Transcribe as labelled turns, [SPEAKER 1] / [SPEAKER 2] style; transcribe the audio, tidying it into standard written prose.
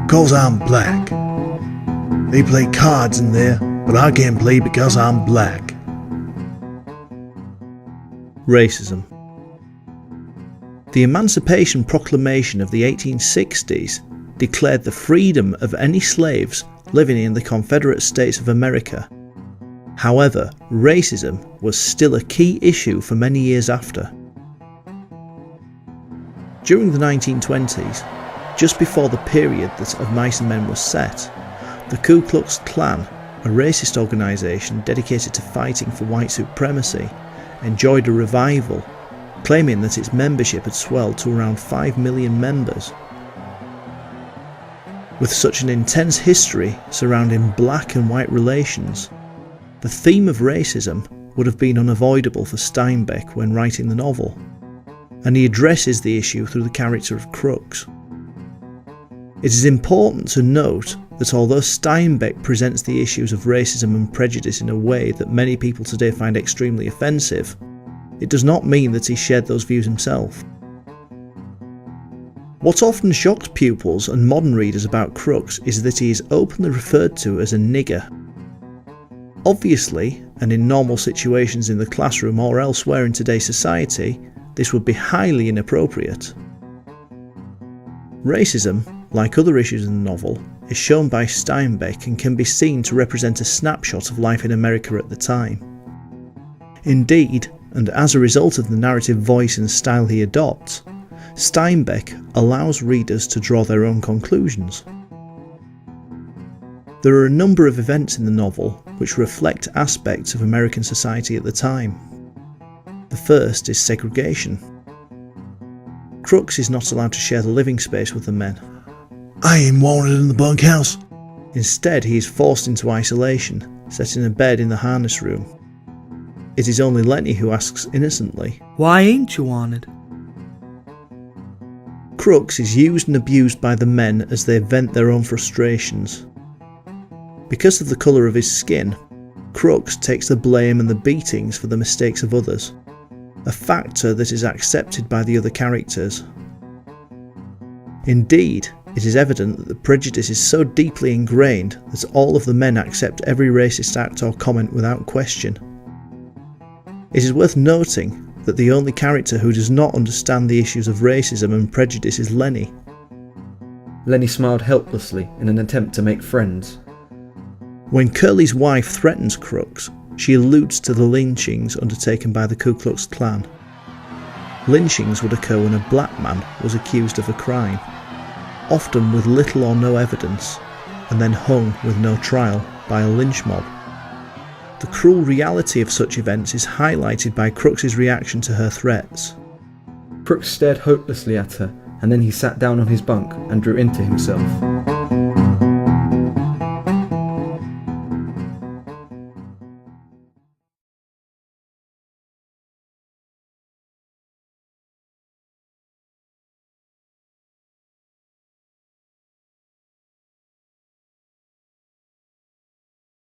[SPEAKER 1] 'Cause I'm black. They play cards in there, but I can't play because I'm black.
[SPEAKER 2] Racism. The Emancipation Proclamation of the 1860s declared the freedom of any slaves living in the Confederate States of America. However, racism was still a key issue for many years after. During the 1920s, just before the period that of Mice and Men was set, the Ku Klux Klan, a racist organisation dedicated to fighting for white supremacy, enjoyed a revival, claiming that its membership had swelled to around 5 million members. With such an intense history surrounding black and white relations, the theme of racism would have been unavoidable for Steinbeck when writing the novel, and he addresses the issue through the character of Crooks. It is important to note that although Steinbeck presents the issues of racism and prejudice in a way that many people today find extremely offensive, it does not mean that he shared those views himself. What often shocks pupils and modern readers about Crooks is that he is openly referred to as a nigger. Obviously, and in normal situations in the classroom or elsewhere in today's society, this would be highly inappropriate. Racism, like other issues in the novel, is shown by Steinbeck and can be seen to represent a snapshot of life in America at the time. Indeed, and as a result of the narrative voice and style he adopts, Steinbeck allows readers to draw their own conclusions. There are a number of events in the novel which reflect aspects of American society at the time. The first is segregation. Crooks is not allowed to share the living space with the men.
[SPEAKER 1] I ain't wanted in the bunkhouse.
[SPEAKER 2] Instead, he is forced into isolation, set in a bed in the harness room. It is only Lenny who asks innocently,
[SPEAKER 3] "Why ain't you wanted?"
[SPEAKER 2] Crooks is used and abused by the men as they vent their own frustrations. Because of the colour of his skin, Crooks takes the blame and the beatings for the mistakes of others, a factor that is accepted by the other characters. Indeed, it is evident that the prejudice is so deeply ingrained that all of the men accept every racist act or comment without question. It is worth noting that the only character who does not understand the issues of racism and prejudice is Lenny.
[SPEAKER 4] Lenny smiled helplessly in an attempt to make friends.
[SPEAKER 2] When Curly's wife threatens Crooks, she alludes to the lynchings undertaken by the Ku Klux Klan. Lynchings would occur when a black man was accused of a crime, often with little or no evidence, and then hung with no trial by a lynch mob. The cruel reality of such events is highlighted by Crooks' reaction to her threats.
[SPEAKER 4] Crooks stared hopelessly at her, and then he sat down on his bunk and drew into himself.